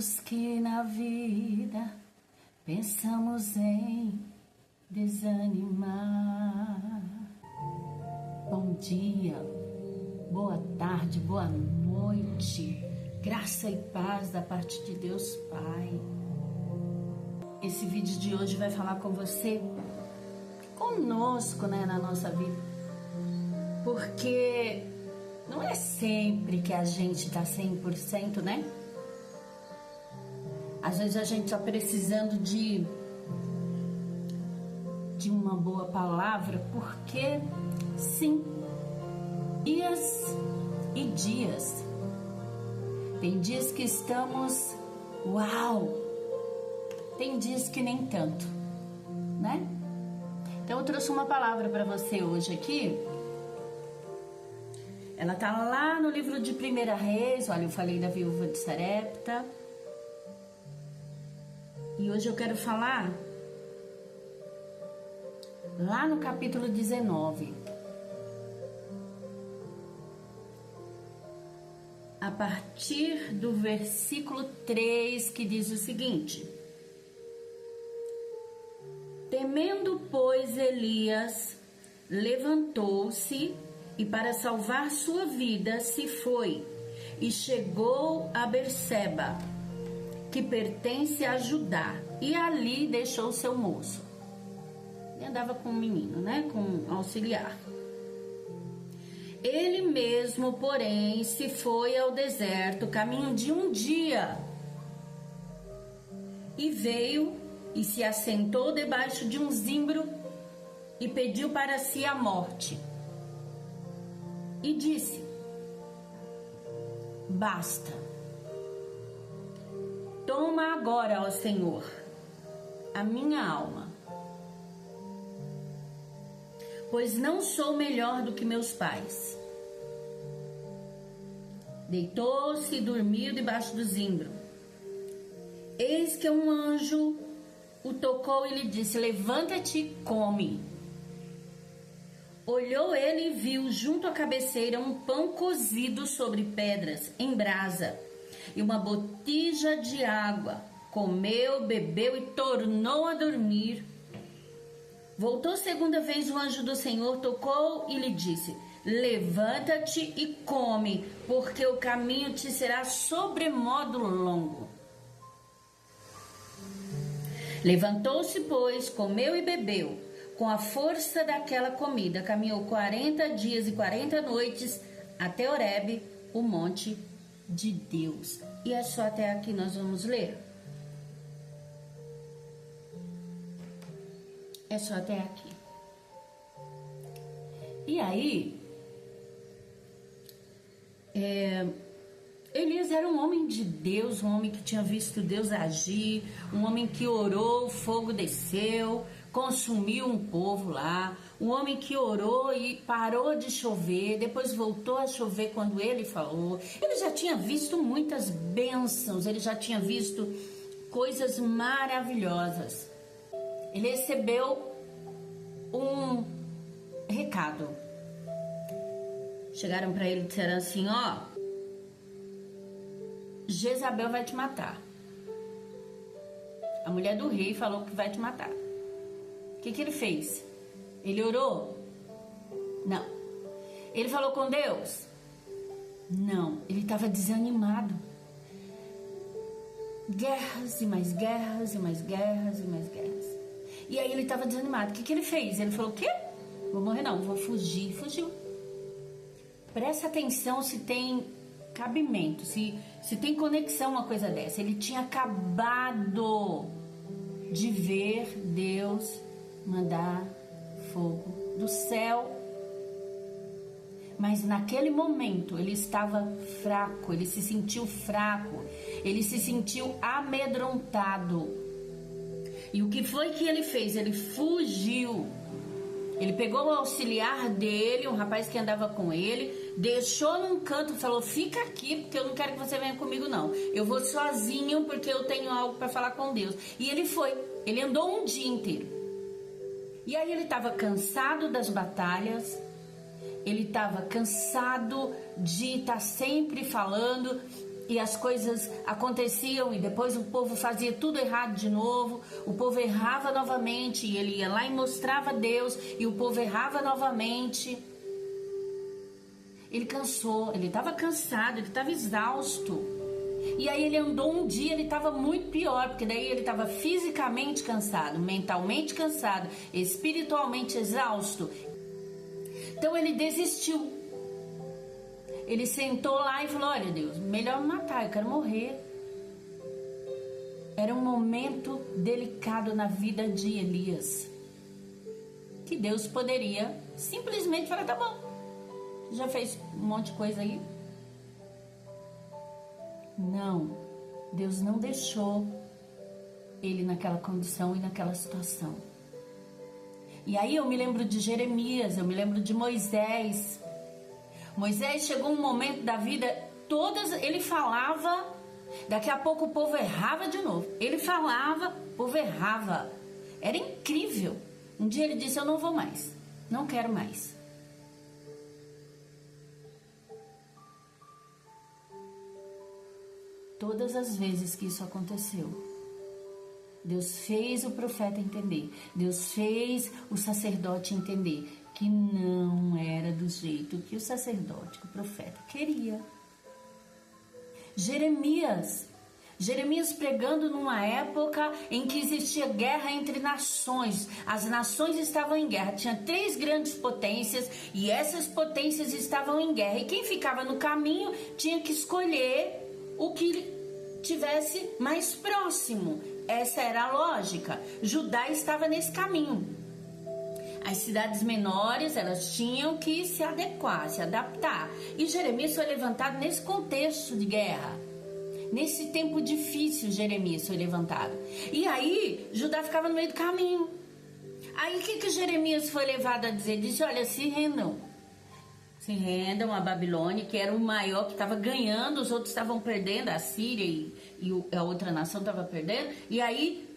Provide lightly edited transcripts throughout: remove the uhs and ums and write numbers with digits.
Todos que na vida pensamos em desanimar. Bom dia, boa tarde, boa noite, graça e paz da parte de Deus Pai. Esse vídeo de hoje vai falar com você, conosco, na nossa vida, porque não é sempre que a gente tá 100%, né? Às vezes a gente tá precisando de uma boa palavra, porque sim, dias e dias. Tem dias que estamos uau, tem dias que nem tanto, né? Então eu trouxe uma palavra para você hoje aqui. Ela tá lá no livro de 1 Reis. Olha, eu falei da viúva de Sarepta. E hoje eu quero falar lá no capítulo 19. A partir do versículo 3, que diz o seguinte: Temendo, pois, Elias levantou-se e, para salvar sua vida, se foi e chegou a Berseba, que pertence a Judá, e ali deixou seu moço. Ele andava com um menino, com um auxiliar. Ele mesmo, porém, se foi ao deserto, caminho de um dia, e veio e se assentou debaixo de um zimbro e pediu para si a morte. E disse: Basta. Toma agora, ó Senhor, a minha alma, pois não sou melhor do que meus pais. Deitou-se e dormiu debaixo do zimbro. Eis que um anjo o tocou e lhe disse: Levanta-te e come. Olhou ele e viu junto à cabeceira um pão cozido sobre pedras, em brasa, e uma botija de água. Comeu, bebeu e tornou a dormir. Voltou segunda vez o anjo do Senhor, tocou e lhe disse: Levanta-te e come, porque o caminho te será sobremodo longo. Levantou-se, pois, comeu e bebeu. Com a força daquela comida, caminhou 40 dias e 40 noites até Horebe, o monte de Deus. E é só até aqui nós vamos ler. É só até aqui. E aí, Elias era um homem de Deus, um homem que tinha visto Deus agir, um homem que orou, o fogo desceu, consumiu um povo lá, um homem que orou e parou de chover, depois voltou a chover quando ele falou. Ele já tinha visto muitas bênçãos, ele já tinha visto coisas maravilhosas. Ele recebeu um recado. Chegaram para ele e disseram assim: Jezabel vai te matar. A mulher do rei falou que vai te matar. O que ele fez? Ele orou? Não. Ele falou com Deus? Não. Ele estava desanimado. Guerras e mais guerras e mais guerras e mais guerras. E aí ele estava desanimado. O que ele fez? Ele falou: o quê? Vou morrer não, vou fugir. Fugiu. Presta atenção se tem cabimento, se tem conexão uma coisa dessa. Ele tinha acabado de ver Deus mandar fogo do céu, mas naquele momento ele estava fraco, ele se sentiu fraco, ele se sentiu amedrontado. E o que foi que ele fez? Ele fugiu. Ele pegou o auxiliar dele, um rapaz que andava com ele, deixou num canto e falou: fica aqui, porque eu não quero que você venha comigo não. Eu vou sozinho porque eu tenho algo para falar com Deus. E ele foi. Ele andou um dia inteiro. E aí ele estava cansado das batalhas, ele estava cansado de estar sempre falando, e as coisas aconteciam e depois o povo fazia tudo errado de novo, o povo errava novamente e ele ia lá e mostrava a Deus e o povo errava novamente. Ele cansou, ele estava cansado, ele estava exausto. E aí ele andou um dia, ele estava muito pior, porque daí ele estava fisicamente cansado, mentalmente cansado, espiritualmente exausto. Então ele desistiu. Ele sentou lá e falou: olha Deus, melhor me matar, eu quero morrer. Era um momento delicado na vida de Elias, que Deus poderia simplesmente falar: tá bom, já fez um monte de coisa aí. Não, Deus não deixou ele naquela condição e naquela situação. E aí eu me lembro de Jeremias, eu me lembro de Moisés. Moisés chegou um momento da vida, ele falava, daqui a pouco o povo errava de novo. Ele falava, o povo errava. Era incrível. Um dia ele disse: eu não vou mais, não quero mais. Todas as vezes que isso aconteceu, Deus fez o profeta entender, Deus fez o sacerdote entender que não era do jeito que o sacerdote, que o profeta queria. Jeremias pregando numa época em que existia guerra entre nações. As nações estavam em guerra. Tinha 3 grandes potências e essas potências estavam em guerra. E quem ficava no caminho tinha que escolher o que tivesse mais próximo. Essa era a lógica. Judá estava nesse caminho. As cidades menores, elas tinham que se adequar, se adaptar. E Jeremias foi levantado nesse contexto de guerra. Nesse tempo difícil, Jeremias foi levantado. E aí, Judá ficava no meio do caminho. Aí, o que Jeremias foi levado a dizer? Disse: olha, se rendam. Se rendam a Babilônia, que era o maior, que estava ganhando, os outros estavam perdendo, a Síria e a outra nação estava perdendo. E aí,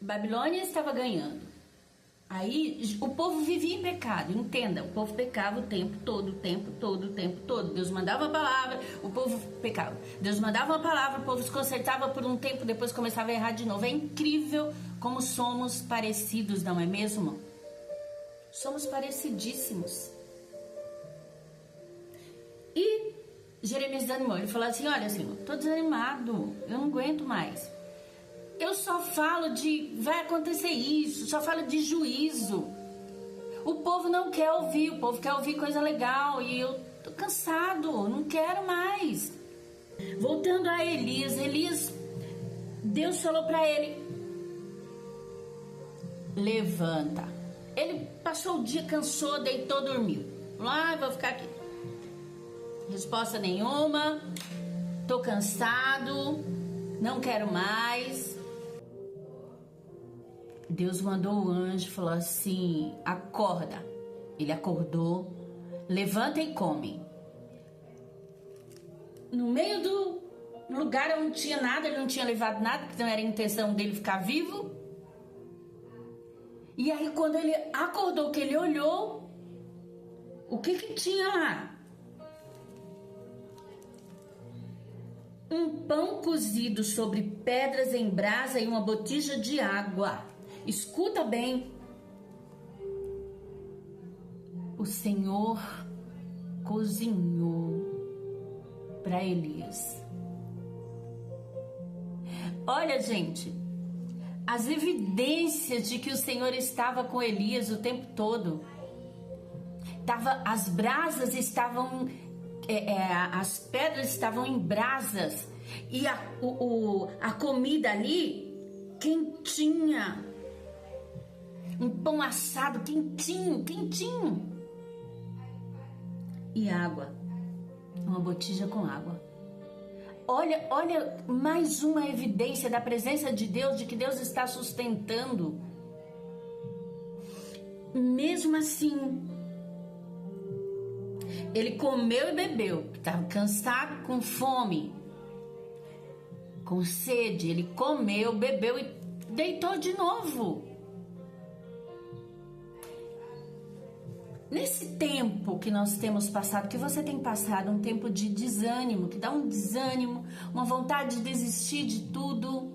Babilônia estava ganhando. Aí o povo vivia em pecado, entenda, o povo pecava o tempo todo. Deus mandava uma palavra, o povo pecava. Deus mandava uma palavra, o povo se consertava por um tempo, depois começava a errar de novo. É incrível como somos parecidos, não é mesmo? Somos parecidíssimos. E Jeremias desanimou, ele falou assim: olha Senhor, estou desanimado, eu não aguento mais. Eu só falo vai acontecer isso, só falo de juízo. O povo não quer ouvir, o povo quer ouvir coisa legal e eu tô cansado, não quero mais. Voltando a Elias, Deus falou para ele: levanta. Ele passou o dia, cansou, deitou, dormiu. Falou: vou ficar aqui. Resposta nenhuma, tô cansado, não quero mais. Deus mandou o anjo e falou assim: acorda. Ele acordou, levanta e come. No meio do lugar onde não tinha nada, ele não tinha levado nada, porque não era a intenção dele ficar vivo. E aí quando ele acordou, que ele olhou, o que tinha lá? Um pão cozido sobre pedras em brasa e uma botija de água. Escuta bem. O Senhor cozinhou para Elias. Olha, gente, as evidências de que o Senhor estava com Elias o tempo todo. As brasas estavam, as pedras estavam em brasas e a comida ali quentinha. Um pão assado quentinho. E água. Uma botija com água. Olha mais uma evidência da presença de Deus, de que Deus está sustentando. Mesmo assim, ele comeu e bebeu. Estava cansado, com fome, com sede. Ele comeu, bebeu e deitou de novo. Nesse tempo que nós temos passado, que você tem passado, um tempo de desânimo, que dá um desânimo, uma vontade de desistir de tudo,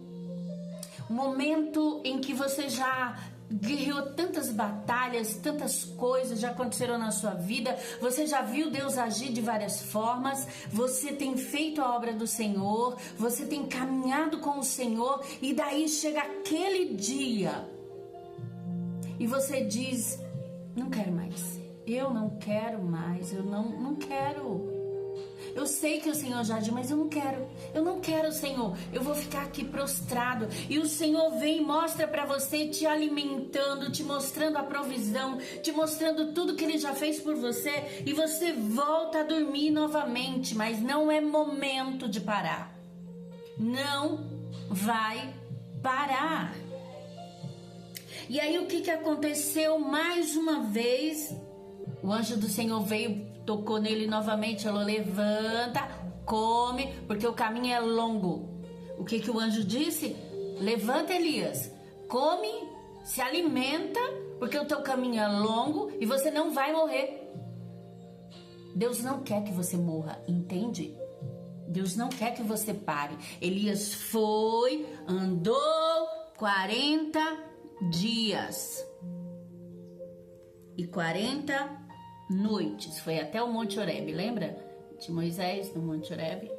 um momento em que você já guerreou tantas batalhas, tantas coisas já aconteceram na sua vida, você já viu Deus agir de várias formas, você tem feito a obra do Senhor, você tem caminhado com o Senhor, e daí chega aquele dia e você diz: não quero mais. Eu não quero mais, eu não quero. Eu sei que o Senhor já agiu, mas eu não quero, Senhor. Eu vou ficar aqui prostrado. E o Senhor vem e mostra para você, te alimentando, te mostrando a provisão, te mostrando tudo que Ele já fez por você. E você volta a dormir novamente, mas não é momento de parar. Não vai parar. E aí o que aconteceu mais uma vez? O anjo do Senhor veio, tocou nele novamente, falou: levanta, come, porque o caminho é longo. O que o anjo disse? Levanta, Elias, come, se alimenta, porque o teu caminho é longo e você não vai morrer. Deus não quer que você morra, entende? Deus não quer que você pare. Elias foi, andou 40 dias e 40 noites, foi até o Monte Horebe, lembra? De Moisés no Monte Horebe.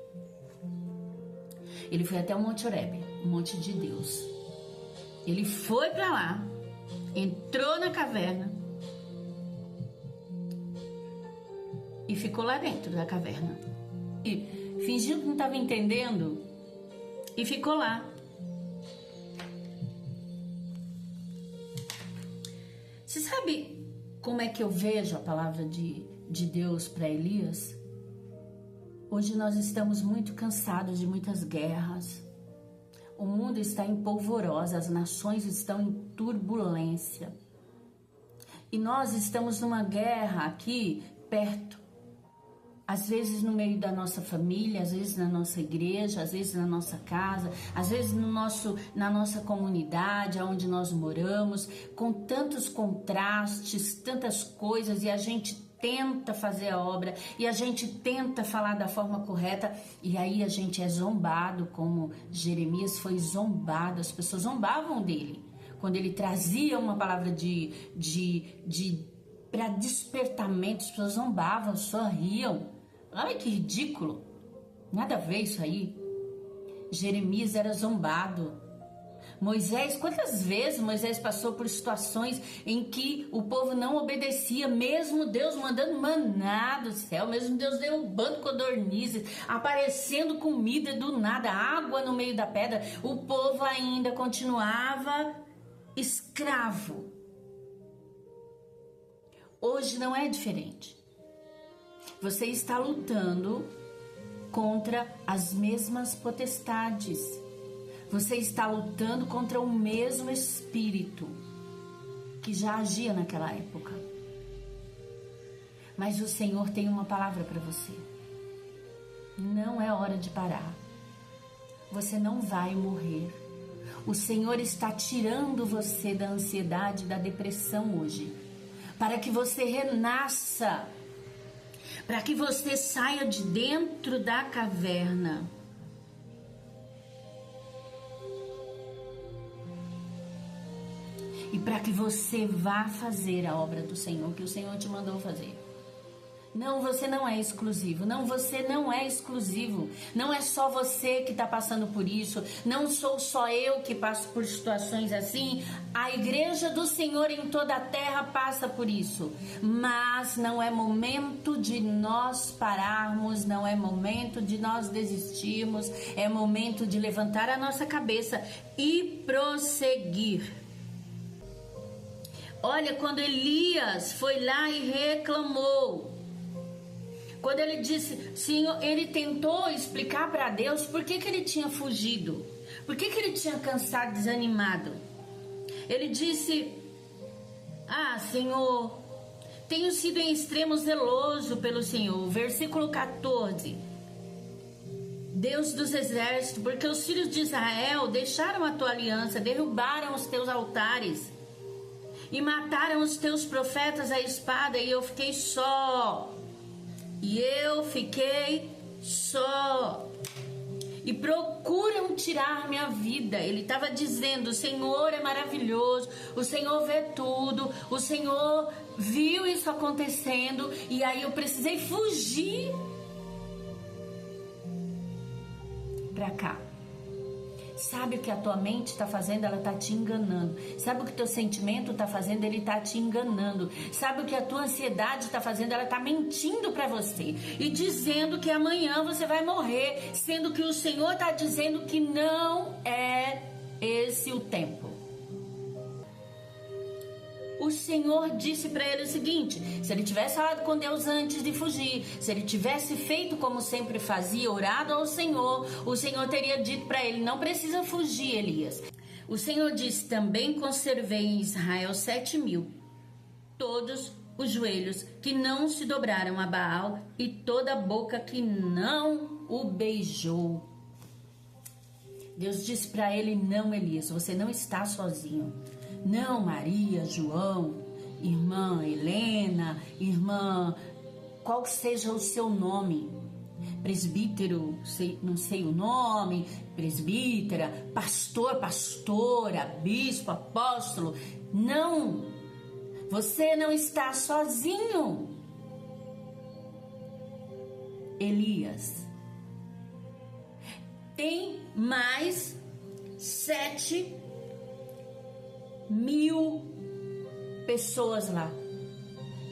Ele foi até o Monte Horebe, o monte de Deus. Ele foi para lá, entrou na caverna e ficou lá dentro da caverna. E fingiu que não estava entendendo e ficou lá. Você sabe como é que eu vejo a palavra de Deus para Elias? Hoje nós estamos muito cansados de muitas guerras. O mundo está em polvorosa, as nações estão em turbulência. E nós estamos numa guerra aqui perto. Às vezes no meio da nossa família, às vezes na nossa igreja, às vezes na nossa casa, às vezes na nossa comunidade, onde nós moramos, com tantos contrastes, tantas coisas, e a gente tenta fazer a obra, e a gente tenta falar da forma correta, e aí a gente é zombado, como Jeremias foi zombado, as pessoas zombavam dele, quando ele trazia uma palavra para despertamento, as pessoas zombavam, sorriam. Olha que ridículo, nada a ver isso aí. Jeremias era zombado. Moisés, quantas vezes Moisés passou por situações em que o povo não obedecia, mesmo Deus mandando maná do céu, mesmo Deus derrubando codornizes, aparecendo comida do nada, água no meio da pedra, o povo ainda continuava escravo. Hoje não é diferente. Você está lutando contra as mesmas potestades. Você está lutando contra o mesmo espírito que já agia naquela época. Mas o Senhor tem uma palavra para você. Não é hora de parar. Você não vai morrer. O Senhor está tirando você da ansiedade, da depressão hoje, para que você renasça, para que você saia de dentro da caverna. E para que você vá fazer a obra do Senhor, que o Senhor te mandou fazer. Não, você não é exclusivo. Não, você não é exclusivo. Não é só você que está passando por isso. Não sou só eu que passo por situações assim. A igreja do Senhor em toda a terra passa por isso. Mas não é momento de nós pararmos. Não é momento de nós desistirmos. É momento de levantar a nossa cabeça e prosseguir. Olha, quando Elias foi lá e reclamou, quando ele disse, Senhor, ele tentou explicar para Deus por que ele tinha fugido, por que ele tinha cansado, desanimado. Ele disse, Senhor, tenho sido em extremo zeloso pelo Senhor. Versículo 14. Deus dos exércitos, porque os filhos de Israel deixaram a tua aliança, derrubaram os teus altares e mataram os teus profetas à espada, e eu fiquei só. E eu fiquei só. E procuram tirar minha vida. Ele estava dizendo: o Senhor é maravilhoso, o Senhor vê tudo, o Senhor viu isso acontecendo, e aí eu precisei fugir pra cá. Sabe o que a tua mente está fazendo? Ela está te enganando. Sabe o que o teu sentimento está fazendo? Ele está te enganando. Sabe o que a tua ansiedade está fazendo? Ela está mentindo para você e dizendo que amanhã você vai morrer, sendo que o Senhor está dizendo que não é esse o tempo. O Senhor disse para ele o seguinte: se ele tivesse falado com Deus antes de fugir, se ele tivesse feito como sempre fazia, orado ao Senhor, o Senhor teria dito para ele: não precisa fugir, Elias. O Senhor disse: também conservei em Israel 7.000, todos os joelhos que não se dobraram a Baal e toda a boca que não o beijou. Deus disse para ele: não, Elias, você não está sozinho. Não, Maria, João, irmã Helena, irmã, qual seja o seu nome, presbítero, não sei o nome, presbítera, pastor, pastora, bispo, apóstolo, não, você não está sozinho. Elias, tem mais 7.000 pessoas lá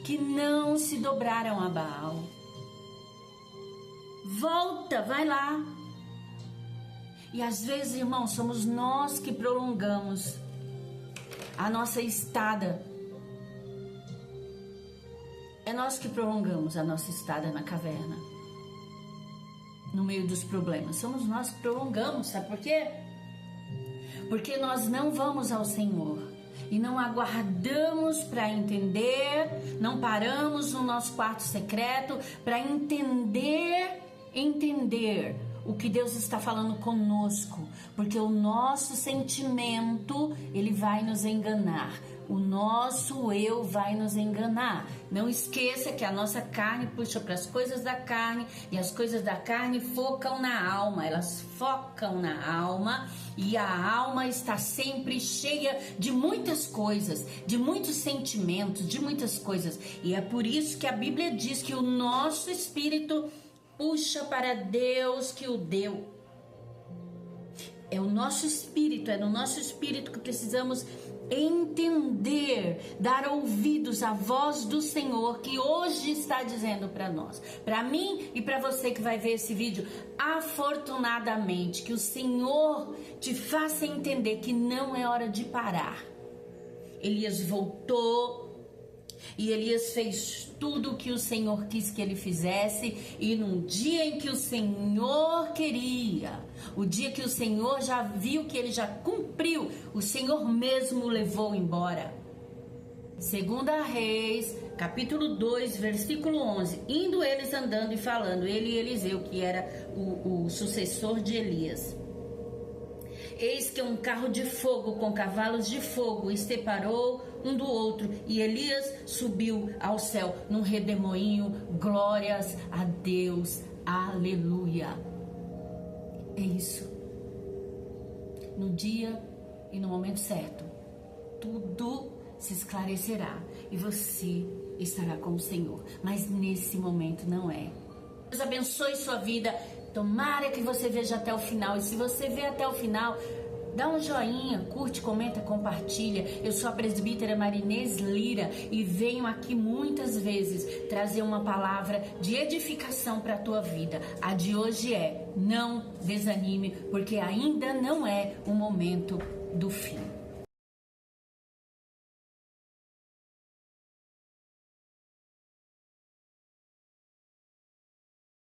que não se dobraram a Baal. Volta, vai lá. E às vezes, irmãos, somos nós que prolongamos a nossa estada. É nós que prolongamos a nossa estada na caverna, no meio dos problemas. Somos nós que prolongamos, sabe por quê? Porque nós não vamos ao Senhor e não aguardamos para entender, não paramos no nosso quarto secreto para entender o que Deus está falando conosco, porque o nosso sentimento, ele vai nos enganar. O nosso eu vai nos enganar. Não esqueça que a nossa carne puxa para as coisas da carne e as coisas da carne focam na alma. Elas focam na alma e a alma está sempre cheia de muitas coisas, de muitos sentimentos, de muitas coisas. E é por isso que a Bíblia diz que o nosso espírito puxa para Deus que o deu. É o nosso espírito, é no nosso espírito que precisamos entender, dar ouvidos à voz do Senhor que hoje está dizendo para nós, para mim e para você que vai ver esse vídeo. Afortunadamente, que o Senhor te faça entender que não é hora de parar. Elias voltou e Elias fez tudo o que o Senhor quis que ele fizesse, e num dia em que o Senhor queria, o dia que o Senhor já viu que ele já cumpriu, o Senhor mesmo o levou embora. 2 Reis, capítulo 2, versículo 11. Indo eles andando e falando, ele e Eliseu, que era o sucessor de Elias. Eis que um carro de fogo com cavalos de fogo os separou um do outro, e Elias subiu ao céu num redemoinho. Glórias a Deus, aleluia. É isso. No dia e no momento certo, tudo se esclarecerá e você estará com o Senhor. Mas nesse momento não é. Deus abençoe sua vida. Tomara que você veja até o final. E se você vê até o final, dá um joinha, curte, comenta, compartilha. Eu sou a presbítera Marinês Lira e venho aqui muitas vezes trazer uma palavra de edificação para a tua vida. A de hoje é: não desanime, porque ainda não é o momento do fim.